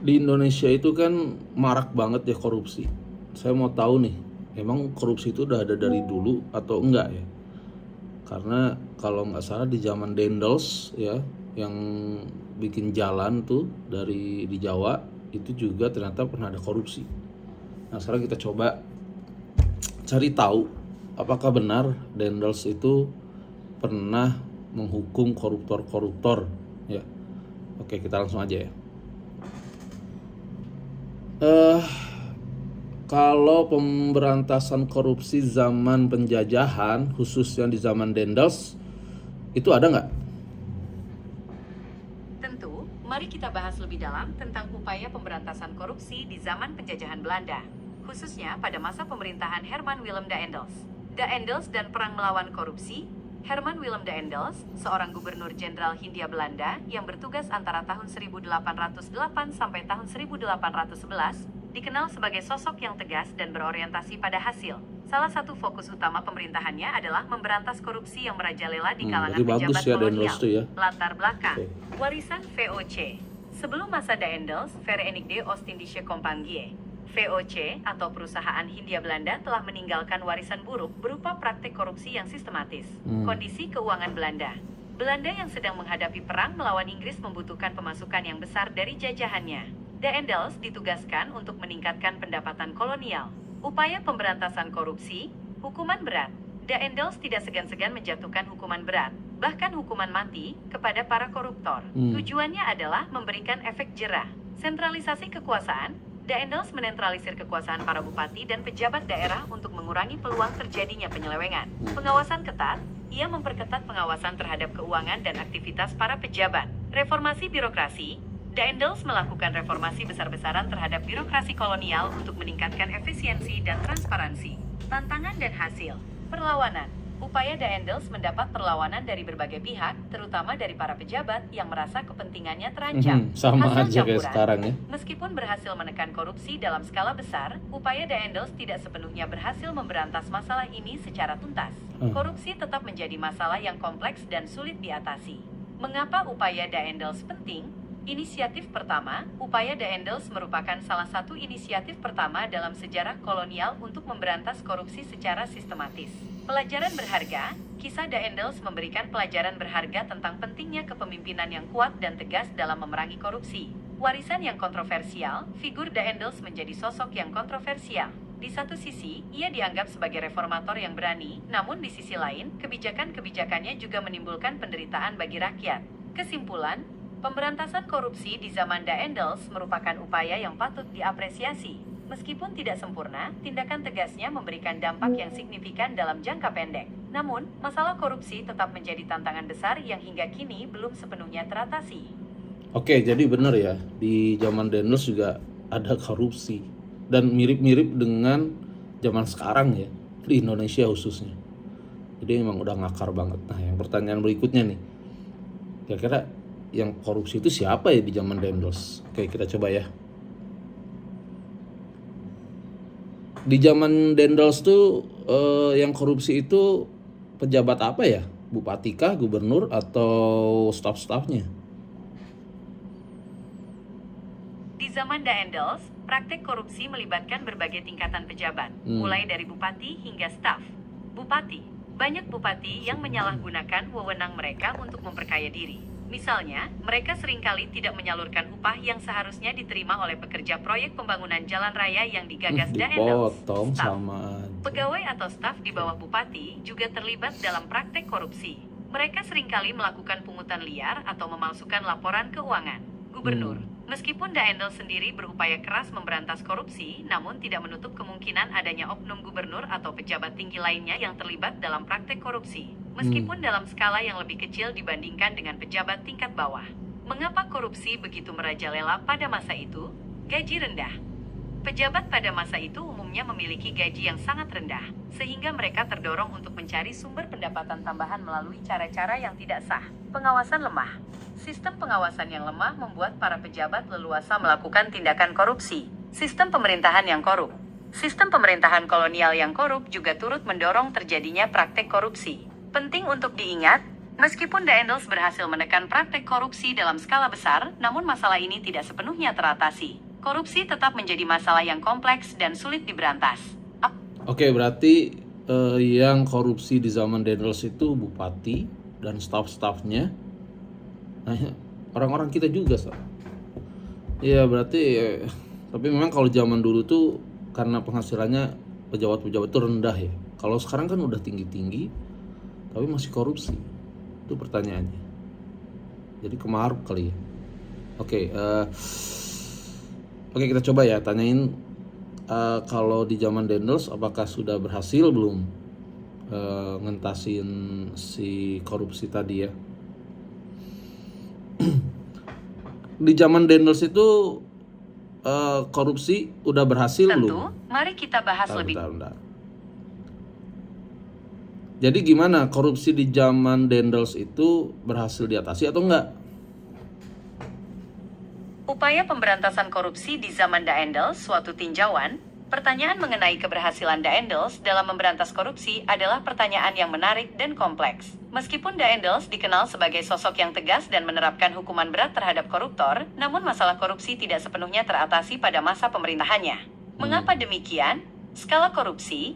Di Indonesia itu kan marak banget ya korupsi. Saya mau tahu nih, emang korupsi itu udah ada dari dulu atau enggak ya? Karena kalau nggak salah di zaman Dendels ya, yang bikin jalan tuh di Jawa itu juga ternyata pernah ada korupsi. Nah sekarang kita coba cari tahu apakah benar Dendels itu pernah menghukum koruptor-koruptor ya. Oke, kita langsung aja ya. Kalau pemberantasan korupsi zaman penjajahan, khususnya di zaman Dendels, itu ada nggak? Tentu, mari kita bahas lebih dalam tentang upaya pemberantasan korupsi di zaman penjajahan Belanda, khususnya pada masa pemerintahan Herman Willem Daendels. Daendels dan perang melawan korupsi. Herman Willem Daendels, seorang gubernur jenderal Hindia Belanda yang bertugas antara tahun 1808 sampai tahun 1811, dikenal sebagai sosok yang tegas dan berorientasi pada hasil. Salah satu fokus utama pemerintahannya adalah memberantas korupsi yang merajalela di kalangan Jadi bagus pejabat ya kolonial. Dendels tuh ya. Latar belakang, Oke. warisan VOC. Sebelum masa Daendels, Verenigde Oostindische Compagnie, VOC atau perusahaan Hindia Belanda telah meninggalkan warisan buruk berupa praktik korupsi yang sistematis. Kondisi keuangan Belanda. Belanda yang sedang menghadapi perang melawan Inggris membutuhkan pemasukan yang besar dari jajahannya. Daendels ditugaskan untuk meningkatkan pendapatan kolonial. Upaya pemberantasan korupsi, hukuman berat. Daendels tidak segan-segan menjatuhkan hukuman berat, bahkan hukuman mati, kepada para koruptor. Tujuannya adalah memberikan efek jerah. Sentralisasi kekuasaan. Daendels menetralisir kekuasaan para bupati dan pejabat daerah untuk mengurangi peluang terjadinya penyelewengan. Pengawasan ketat. Ia memperketat pengawasan terhadap keuangan dan aktivitas para pejabat. Reformasi birokrasi. Daendels melakukan reformasi besar-besaran terhadap birokrasi kolonial untuk meningkatkan efisiensi dan transparansi. Tantangan dan hasil. Perlawanan. Upaya Daendels mendapat perlawanan dari berbagai pihak, terutama dari para pejabat yang merasa kepentingannya terancam. Sama Hasil aja kayak campuran. sekarang ya. Meskipun berhasil menekan korupsi dalam skala besar, upaya Daendels tidak sepenuhnya berhasil memberantas masalah ini secara tuntas. Korupsi tetap menjadi masalah yang kompleks dan sulit diatasi. Mengapa upaya Daendels penting? Inisiatif pertama, upaya Daendels merupakan salah satu inisiatif pertama dalam sejarah kolonial untuk memberantas korupsi secara sistematis. Pelajaran berharga, kisah Daendels memberikan pelajaran berharga tentang pentingnya kepemimpinan yang kuat dan tegas dalam memerangi korupsi. Warisan yang kontroversial, figur Daendels menjadi sosok yang kontroversial. Di satu sisi, ia dianggap sebagai reformator yang berani, namun di sisi lain, kebijakan-kebijakannya juga menimbulkan penderitaan bagi rakyat. Kesimpulan, pemberantasan korupsi di zaman Daendels merupakan upaya yang patut diapresiasi. Meskipun tidak sempurna, tindakan tegasnya memberikan dampak yang signifikan dalam jangka pendek. Namun, masalah korupsi tetap menjadi tantangan besar yang hingga kini belum sepenuhnya teratasi. Oke, jadi benar ya, di zaman Dendels juga ada korupsi dan mirip-mirip dengan zaman sekarang ya, di Indonesia khususnya. Jadi emang udah ngakar banget. Nah, yang pertanyaan berikutnya nih, kira-kira yang korupsi itu siapa ya di zaman Dendels? Oke, kita coba ya. Di zaman Dendels tuh yang korupsi itu pejabat apa ya? Bupati kah, gubernur, atau staf-stafnya? Di zaman Daendels, praktek korupsi melibatkan berbagai tingkatan pejabat, mulai dari bupati hingga staf. Bupati. Banyak bupati yang menyalahgunakan wewenang mereka untuk memperkaya diri. Misalnya, mereka seringkali tidak menyalurkan upah yang seharusnya diterima oleh pekerja proyek pembangunan jalan raya yang digagas Daendels. Dipotong Staf. sama aja. Pegawai atau staf di bawah bupati juga terlibat dalam praktek korupsi. Mereka seringkali melakukan pungutan liar atau memalsukan laporan keuangan. Gubernur. Meskipun Daendels sendiri berupaya keras memberantas korupsi, namun tidak menutup kemungkinan adanya oknum gubernur atau pejabat tinggi lainnya yang terlibat dalam praktek korupsi. Meskipun dalam skala yang lebih kecil dibandingkan dengan pejabat tingkat bawah. Mengapa korupsi begitu merajalela pada masa itu? Gaji rendah. Pejabat pada masa itu umumnya memiliki gaji yang sangat rendah, sehingga mereka terdorong untuk mencari sumber pendapatan tambahan melalui cara-cara yang tidak sah. Pengawasan lemah. Sistem pengawasan yang lemah membuat para pejabat leluasa melakukan tindakan korupsi. Sistem pemerintahan yang korup. Sistem pemerintahan kolonial yang korup juga turut mendorong terjadinya praktek korupsi. Penting untuk diingat, Meskipun Daendels berhasil menekan praktek korupsi dalam skala besar, namun masalah ini tidak sepenuhnya teratasi. Korupsi tetap menjadi masalah yang kompleks dan sulit diberantas. Oke, berarti yang korupsi di zaman Daendels itu bupati dan staf-stafnya, nah, orang-orang kita juga, so. Iya, berarti tapi memang kalau zaman dulu tuh karena penghasilannya pejabat-pejabat itu rendah ya. Kalau sekarang kan udah tinggi-tinggi, tapi masih korupsi. Itu pertanyaannya. Jadi kemaruk kali ya. Oke, kita coba ya tanyain kalau di zaman Daendels apakah sudah berhasil belum ngentasin si korupsi tadi ya. Di zaman Daendels itu korupsi udah berhasil belum? Tentu, mari kita bahas lebih. Bentar. Jadi gimana korupsi di zaman Daendels itu berhasil diatasi atau enggak? Upaya pemberantasan korupsi di zaman Daendels suatu tinjauan. Pertanyaan mengenai keberhasilan Daendels dalam memberantas korupsi adalah pertanyaan yang menarik dan kompleks. Meskipun Daendels dikenal sebagai sosok yang tegas dan menerapkan hukuman berat terhadap koruptor, namun masalah korupsi tidak sepenuhnya teratasi pada masa pemerintahannya. Mengapa demikian? Skala korupsi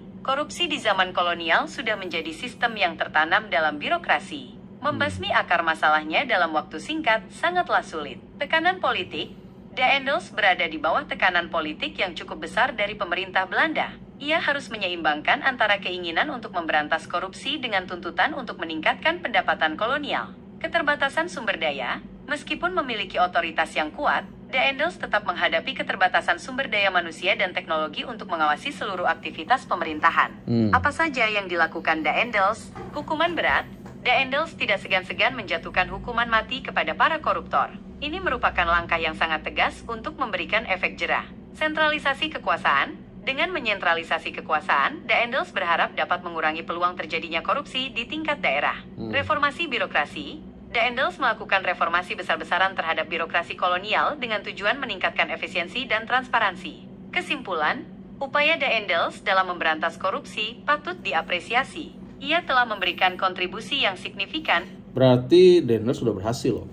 di zaman kolonial sudah menjadi sistem yang tertanam dalam birokrasi. Membasmi akar masalahnya dalam waktu singkat sangatlah sulit. Tekanan politik. Daendels berada di bawah tekanan politik yang cukup besar dari pemerintah Belanda. Ia harus menyeimbangkan antara keinginan untuk memberantas korupsi dengan tuntutan untuk meningkatkan pendapatan kolonial. Keterbatasan sumber daya. Meskipun memiliki otoritas yang kuat, Daendels tetap menghadapi keterbatasan sumber daya manusia dan teknologi untuk mengawasi seluruh aktivitas pemerintahan. Apa saja yang dilakukan Daendels? Hukuman berat. Daendels tidak segan-segan menjatuhkan hukuman mati kepada para koruptor. Ini merupakan langkah yang sangat tegas untuk memberikan efek jera. Sentralisasi kekuasaan. Dengan menyentralisasi kekuasaan, Daendels berharap dapat mengurangi peluang terjadinya korupsi di tingkat daerah. Reformasi birokrasi. Daendels melakukan reformasi besar-besaran terhadap birokrasi kolonial dengan tujuan meningkatkan efisiensi dan transparansi. Kesimpulan, upaya Daendels dalam memberantas korupsi patut diapresiasi. Ia telah memberikan kontribusi yang signifikan. Berarti Daendels sudah berhasil loh.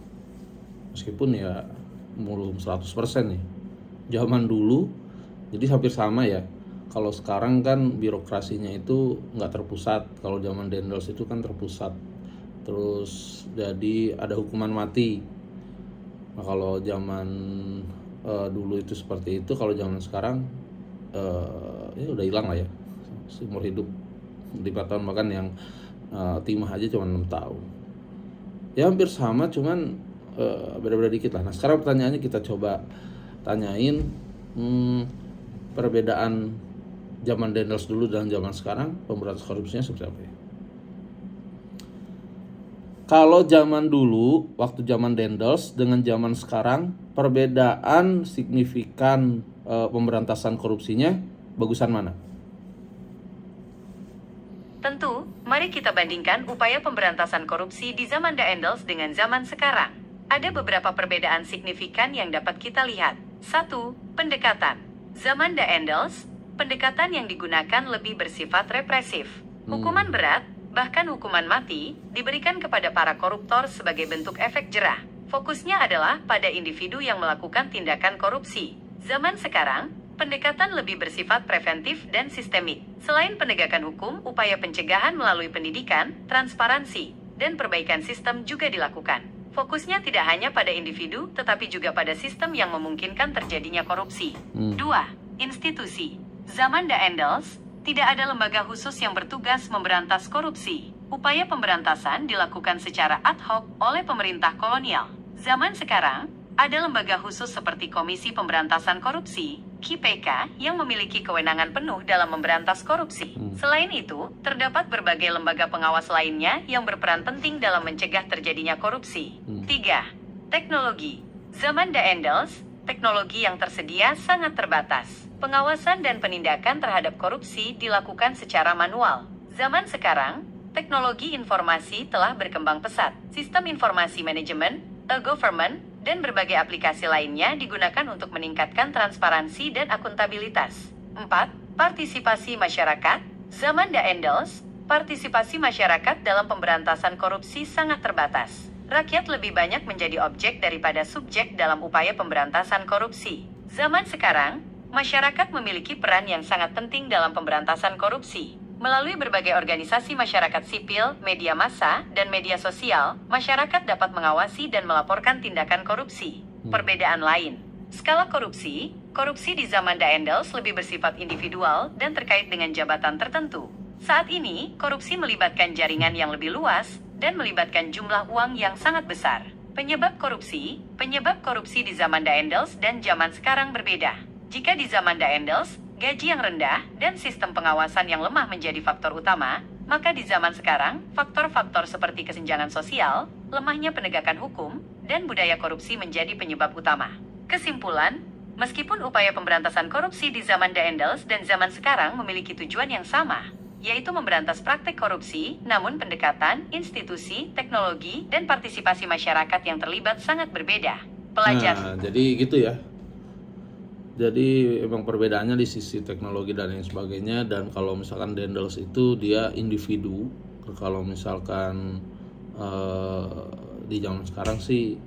Meskipun ya belum 100% nih. Zaman dulu jadi hampir sama ya. Kalau sekarang kan birokrasinya itu nggak terpusat. Kalau zaman Daendels itu kan terpusat. Terus jadi ada hukuman mati. Nah, kalau zaman dulu itu seperti itu. Kalau zaman sekarang ya udah hilang lah ya. Seumur hidup 5 tahun, bahkan yang timah aja cuma 6 tahun. Ya hampir sama, cuman beda-beda dikit lah. Nah sekarang pertanyaannya kita coba tanyain perbedaan zaman Daendels dulu dan zaman sekarang pemberantasan korupsinya seperti apa ya. Kalau zaman dulu, waktu zaman Daendels dengan zaman sekarang, perbedaan signifikan pemberantasan korupsinya bagusan mana? Tentu, mari kita bandingkan upaya pemberantasan korupsi di zaman Daendels dengan zaman sekarang. Ada beberapa perbedaan signifikan yang dapat kita lihat. 1. Pendekatan. Zaman Daendels, pendekatan yang digunakan lebih bersifat represif. Hukuman berat, bahkan hukuman mati, diberikan kepada para koruptor sebagai bentuk efek jera. Fokusnya adalah pada individu yang melakukan tindakan korupsi. Zaman sekarang, pendekatan lebih bersifat preventif dan sistemik. Selain penegakan hukum, upaya pencegahan melalui pendidikan, transparansi, dan perbaikan sistem juga dilakukan. Fokusnya tidak hanya pada individu, tetapi juga pada sistem yang memungkinkan terjadinya korupsi. 2. Institusi. Zaman Daendels, tidak ada lembaga khusus yang bertugas memberantas korupsi. Upaya pemberantasan dilakukan secara ad hoc oleh pemerintah kolonial. Zaman sekarang, ada lembaga khusus seperti Komisi Pemberantasan Korupsi, KPK, yang memiliki kewenangan penuh dalam memberantas korupsi. Selain itu, terdapat berbagai lembaga pengawas lainnya yang berperan penting dalam mencegah terjadinya korupsi. 3. Teknologi. Zaman Daendels, teknologi yang tersedia sangat terbatas. Pengawasan dan penindakan terhadap korupsi dilakukan secara manual. Zaman sekarang, teknologi informasi telah berkembang pesat. Sistem informasi manajemen, e-government, dan berbagai aplikasi lainnya digunakan untuk meningkatkan transparansi dan akuntabilitas. 4. Partisipasi masyarakat. Zaman Daendels, Partisipasi masyarakat dalam pemberantasan korupsi sangat terbatas. Rakyat lebih banyak menjadi objek daripada subjek dalam upaya pemberantasan korupsi. Zaman sekarang, masyarakat memiliki peran yang sangat penting dalam pemberantasan korupsi. Melalui berbagai organisasi masyarakat sipil, media massa, dan media sosial, masyarakat dapat mengawasi dan melaporkan tindakan korupsi. Perbedaan lain. Skala korupsi di zaman Daendels lebih bersifat individual dan terkait dengan jabatan tertentu. Saat ini, korupsi melibatkan jaringan yang lebih luas dan melibatkan jumlah uang yang sangat besar. Penyebab korupsi di zaman Daendels dan zaman sekarang berbeda. Jika di zaman Daendels, gaji yang rendah dan sistem pengawasan yang lemah menjadi faktor utama, maka di zaman sekarang, faktor-faktor seperti kesenjangan sosial, lemahnya penegakan hukum, dan budaya korupsi menjadi penyebab utama. Kesimpulan, meskipun upaya pemberantasan korupsi di zaman Daendels dan zaman sekarang memiliki tujuan yang sama, yaitu memberantas praktik korupsi, namun pendekatan, institusi, teknologi, dan partisipasi masyarakat yang terlibat sangat berbeda. Nah, jadi gitu ya. Jadi emang perbedaannya di sisi teknologi dan lain sebagainya. Dan kalau misalkan Daendels itu dia individu, kalau misalkan di zaman sekarang sih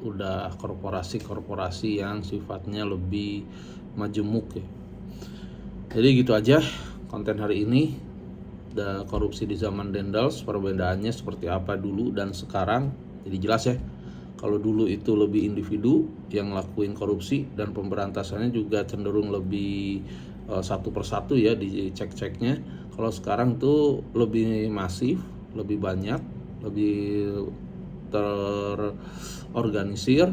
udah korporasi-korporasi yang sifatnya lebih majemuk ya. Jadi gitu aja konten hari ini. Korupsi di zaman Daendels, perbedaannya seperti apa dulu dan sekarang. Jadi jelas ya, kalau dulu itu lebih individu yang ngelakuin korupsi dan pemberantasannya juga cenderung lebih satu persatu ya dicek-ceknya. Kalau sekarang tuh lebih masif, lebih banyak, lebih terorganisir,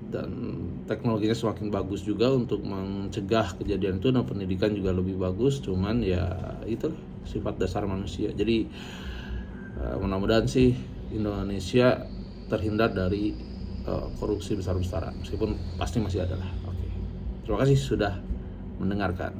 dan teknologinya semakin bagus juga untuk mencegah kejadian itu, dan pendidikan juga lebih bagus. Cuman ya itu sifat dasar manusia. Jadi mudah-mudahan sih Indonesia terhindar dari korupsi besar-besaran, meskipun pasti masih ada lah. Oke. Terima kasih sudah mendengarkan.